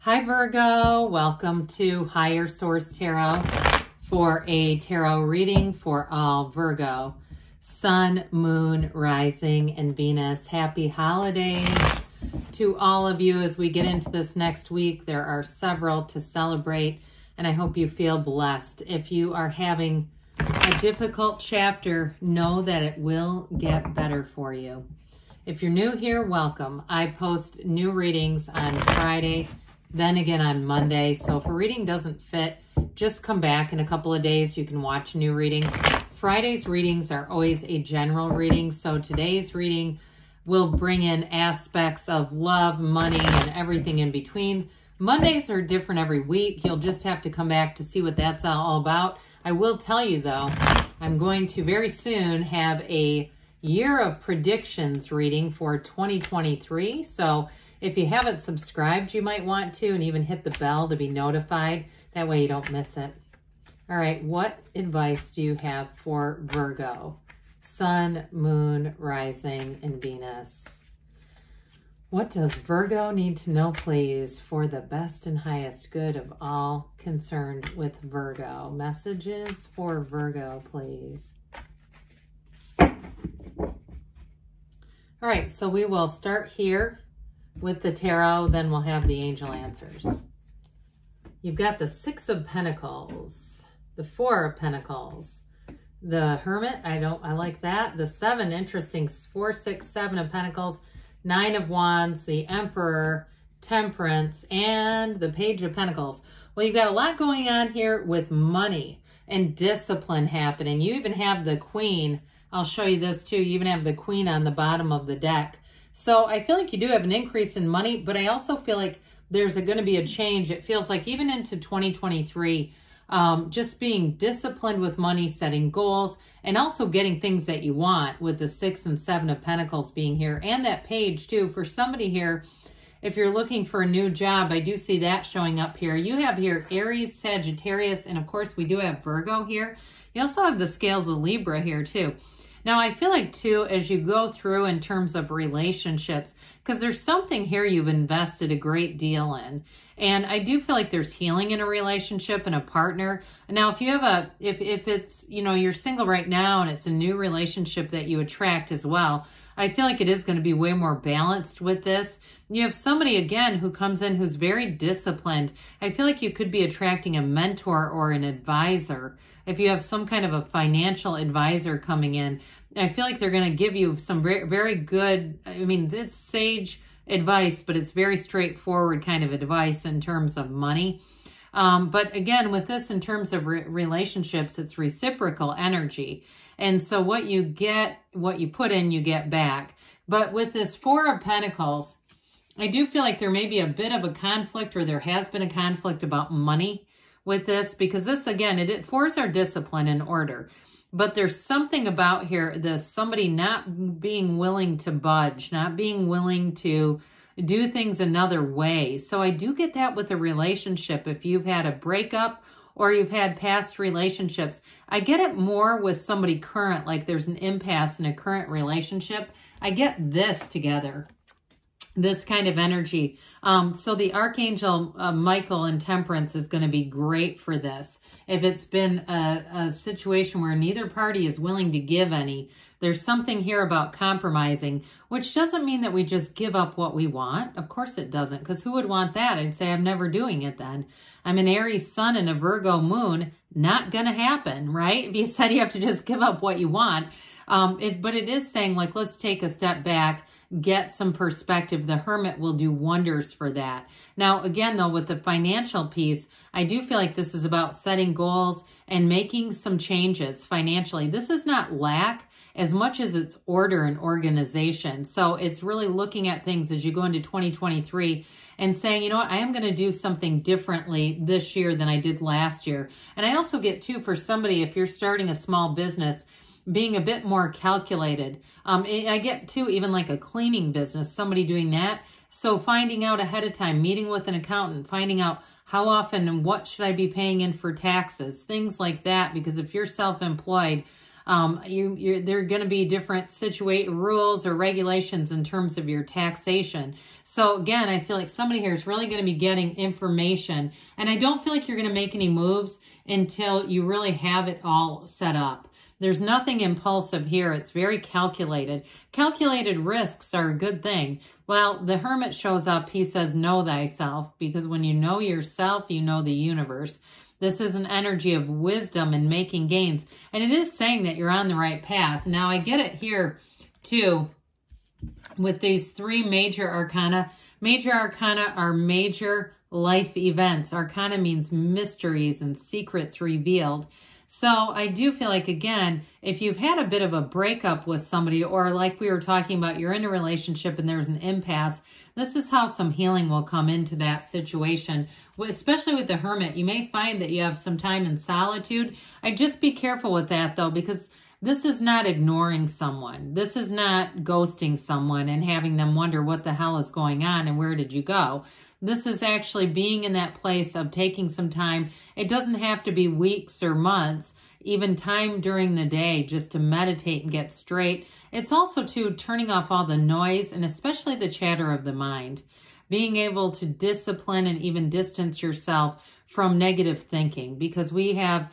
Hi Virgo, welcome to Higher Source Tarot for a tarot reading for all Virgo, Sun, Moon, Rising, and Venus. Happy holidays to all of you as we get into this next week. There are several to celebrate, and I hope you feel blessed. If you are having a difficult chapter, know that it will get better for you. If you're new here, welcome. I post new readings on Friday, then again on Monday. So if a reading doesn't fit, just come back in a couple of days. You can watch a new reading. Friday's readings are always a general reading. So today's reading will bring in aspects of love, money, and everything in between. Mondays are different every week. You'll just have to come back to see what that's all about. I will tell you though, I'm going to very soon have a year of predictions reading for 2023. So if you haven't subscribed, you might want to, and even hit the bell to be notified. That way you don't miss it. All right, what advice do you have for Virgo? Sun, Moon, Rising, and Venus. What does Virgo need to know, please, for the best and highest good of all concerned with Virgo? Messages for Virgo, please. All right, so we will start here with the tarot, then we'll have the angel answers. You've got the Six of Pentacles, the Four of Pentacles, the Hermit, I like that. The Seven, interesting, 4, 6, 7 of Pentacles, Nine of Wands, the Emperor, Temperance, and the Page of Pentacles. Well, you've got a lot going on here with money and discipline happening. You even have the Queen. I'll show you this too. You even have the Queen on the bottom of the deck. So I feel like you do have an increase in money, but I also feel like there's going to be a change. It feels like even into 2023, just being disciplined with money, setting goals, and also getting things that you want with the 6 and 7 of Pentacles being here. And that Page too, for somebody here, if you're looking for a new job, I do see that showing up here. You have here Aries, Sagittarius, and of course we do have Virgo here. You also have the scales of Libra here too. Now, I feel like, too, as you go through in terms of relationships, because there's something here you've invested a great deal in. And I do feel like there's healing in a relationship and a partner. Now, if you have if it's, you know, you're single right now and it's a new relationship that you attract as well, I feel like it is going to be way more balanced with this. You have somebody, again, who comes in who's very disciplined. I feel like you could be attracting a mentor or an advisor. If you have some kind of a financial advisor coming in, I feel like they're going to give you some very good, I mean, it's sage advice, but it's very straightforward kind of advice in terms of money. But again, with this, in terms of relationships, it's reciprocal energy. And so what you get, what you put in, you get back. But with this Four of Pentacles, I do feel like there may be a bit of a conflict, or there has been a conflict about money with this, because this, again, fours are discipline and order. But there's something about here, somebody not being willing to budge, not being willing to do things another way. So I do get that with a relationship. If you've had a breakup or you've had past relationships, I get it more with somebody current, like there's an impasse in a current relationship. I get this together, this kind of energy. So the Archangel Michael in Temperance is going to be great for this. If it's been a situation where neither party is willing to give any, there's something here about compromising, which doesn't mean that we just give up what we want. Of course it doesn't, because who would want that? I'd say I'm never doing it then. I'm an Aries Sun and a Virgo Moon. Not going to happen, right? If you said you have to just give up what you want. But it is saying, like, let's take a step back, get some perspective. The Hermit will do wonders for that. Now, again, though, with the financial piece, I do feel like this is about setting goals and making some changes financially. This is not lack as much as it's order and organization. So it's really looking at things as you go into 2023 and saying, you know what, I am going to do something differently this year than I did last year. And I also get, too, for somebody, if you're starting a small business, being a bit more calculated. I get, too, even like a cleaning business, somebody doing that. So finding out ahead of time, meeting with an accountant, finding out how often and what should I be paying in for taxes, things like that. Because if you're self-employed, There are going to be different rules or regulations in terms of your taxation. So again, I feel like somebody here is really going to be getting information, and I don't feel like you're going to make any moves until you really have it all set up. There's nothing impulsive here. It's very calculated. Calculated risks are a good thing. Well, the Hermit shows up. He says, know thyself, because when you know yourself, you know the universe. This is an energy of wisdom and making gains. And it is saying that you're on the right path. Now, I get it here, too, with these three major arcana. Major arcana are major life events. Arcana means mysteries and secrets revealed. So I do feel like, again, if you've had a bit of a breakup with somebody, or like we were talking about, you're in a relationship and there's an impasse, this is how some healing will come into that situation. Especially with the Hermit, you may find that you have some time in solitude. I'd just be careful with that, though, because this is not ignoring someone. This is not ghosting someone and having them wonder what the hell is going on and where did you go. This is actually being in that place of taking some time. It doesn't have to be weeks or months, even time during the day just to meditate and get straight. It's also, too, turning off all the noise and especially the chatter of the mind. Being able to discipline and even distance yourself from negative thinking, because we have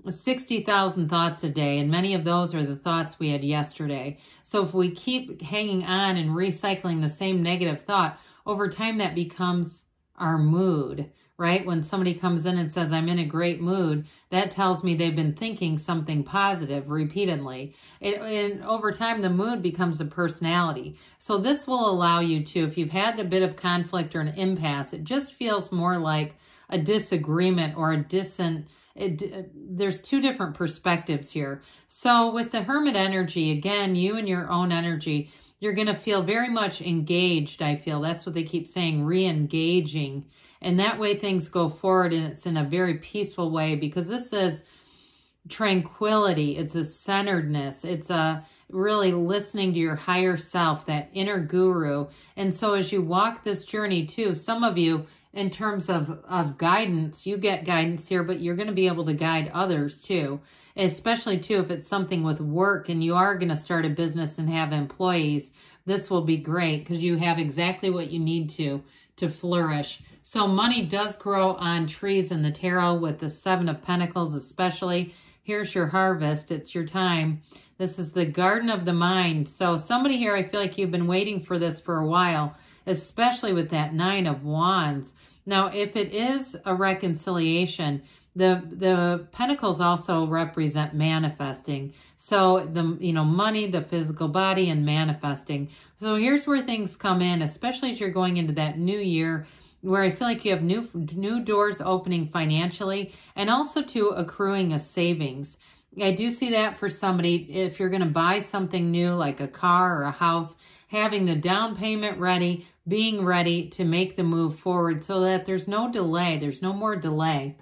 60,000 thoughts a day, and many of those are the thoughts we had yesterday. So if we keep hanging on and recycling the same negative thought, over time that becomes our mood, right? When somebody comes in and says, I'm in a great mood, that tells me they've been thinking something positive repeatedly. And over time, the mood becomes a personality. So this will allow you to, if you've had a bit of conflict or an impasse, it just feels more like a disagreement or there's two different perspectives here. So with the Hermit energy, again, you and your own energy, you're going to feel very much engaged, I feel. That's what they keep saying, re-engaging. And that way things go forward, and it's in a very peaceful way, because this is tranquility. It's a centeredness. It's a really listening to your higher self, that inner guru. And so as you walk this journey too, some of you, in terms of guidance, you get guidance here, but you're going to be able to guide others too. Especially too, if it's something with work and you are going to start a business and have employees, this will be great because you have exactly what you need to flourish. So money does grow on trees in the tarot with the Seven of Pentacles especially. Here's your harvest. It's your time. This is the garden of the mind. So somebody here, I feel like you've been waiting for this for a while, especially with that Nine of Wands. Now, if it is a reconciliation, the Pentacles also represent manifesting. So the money, the physical body, and manifesting. So here's where things come in, especially as you're going into that new year, where I feel like you have new doors opening financially, and also to accruing a savings. I do see that for somebody, if you're going to buy something new, like a car or a house, having the down payment ready, being ready to make the move forward so that there's no delay. There's no more delay.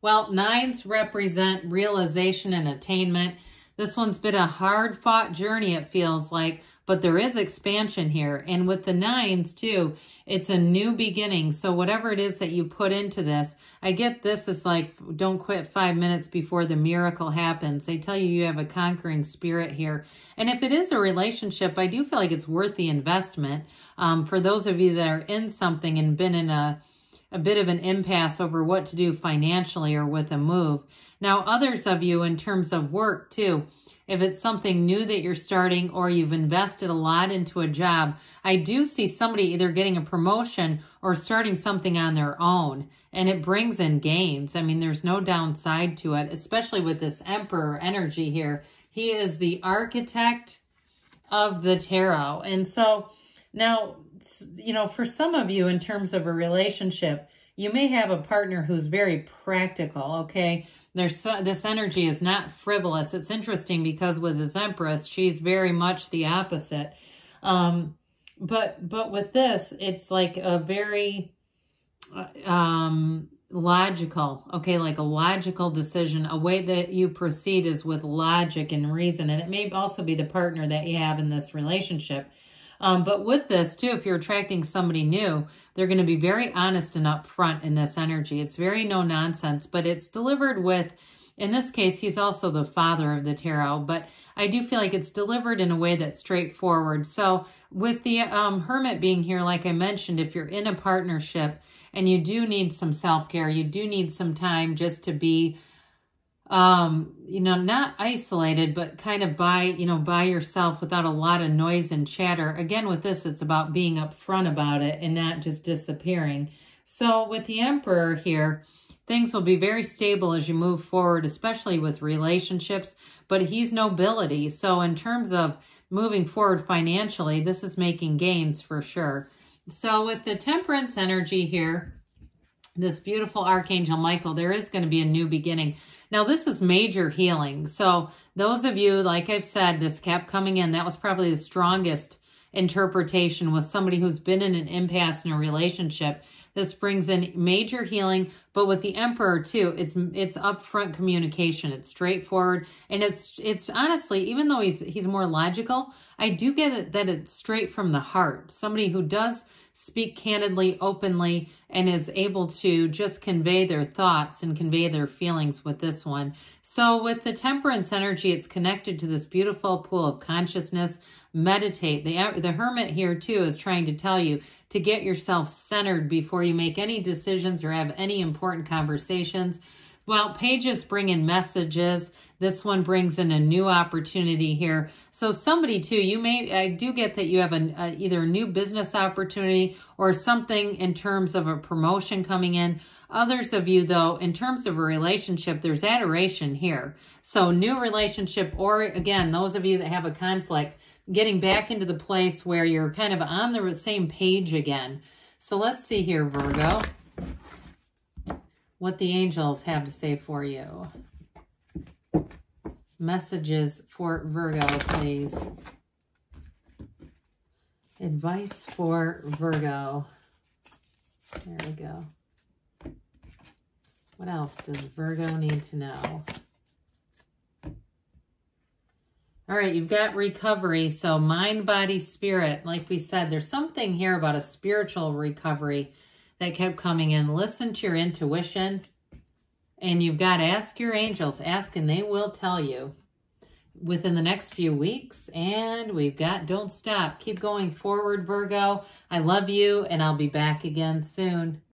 Well, nines represent realization and attainment. This one's been a hard-fought journey, it feels like, but there is expansion here. And with the nines, too, it's a new beginning. So whatever it is that you put into this, I get this is like, don't quit 5 minutes before the miracle happens. They tell you you have a conquering spirit here. And if it is a relationship, I do feel like it's worth the investment. For those of you that are in something and been in a bit of an impasse over what to do financially or with a move. Now, others of you in terms of work too, if it's something new that you're starting or you've invested a lot into a job, I do see somebody either getting a promotion or starting something on their own, and it brings in gains. I mean, there's no downside to it, especially with this Emperor energy here. He is the architect of the tarot. And so now, for some of you in terms of a relationship, you may have a partner who's very practical, okay? This energy is not frivolous. It's interesting because with this Empress, she's very much the opposite. But with this, it's like a very logical, okay, like a logical decision. A way that you proceed is with logic and reason. And it may also be the partner that you have in this relationship. But with this, too, if you're attracting somebody new, they're going to be very honest and upfront in this energy. It's very no-nonsense, but it's delivered with In this case, he's also the father of the tarot, but I do feel like it's delivered in a way that's straightforward. So with the Hermit being here, like I mentioned, if you're in a partnership and you do need some self-care, you do need some time just to be, you know, not isolated, but kind of by yourself without a lot of noise and chatter. Again, with this, it's about being upfront about it and not just disappearing. So with the Emperor here, things will be very stable as you move forward, especially with relationships, but he's nobility. So in terms of moving forward financially, this is making gains for sure. So with the Temperance energy here, this beautiful Archangel Michael, there is going to be a new beginning. Now, this is major healing. So those of you, like I've said, this kept coming in. That was probably the strongest interpretation, was somebody who's been in an impasse in a relationship. This brings in major healing, but with the Emperor too, it's upfront communication. It's straightforward, and it's honestly, even though he's more logical, I do get it that it's straight from the heart. Somebody who does speak candidly, openly, and is able to just convey their thoughts and convey their feelings with this one. So with the Temperance energy, it's connected to this beautiful pool of consciousness. Meditate. The Hermit here too is trying to tell you to get yourself centered before you make any decisions or have any important conversations. Well, pages bring in messages. This one brings in a new opportunity here. So somebody too, I do get that you have either a new business opportunity or something in terms of a promotion coming in. Others of you though, in terms of a relationship, there's adoration here. So new relationship, or again, those of you that have a conflict, getting back into the place where you're kind of on the same page again. So let's see here, Virgo, what the angels have to say for you. Messages for Virgo, please. Advice for Virgo. There we go. What else does Virgo need to know? All right, you've got recovery. So mind, body, spirit. Like we said, there's something here about a spiritual recovery that kept coming in. Listen to your intuition. And you've got to ask your angels. Ask and they will tell you within the next few weeks. And we've got don't stop. Keep going forward, Virgo. I love you, and I'll be back again soon.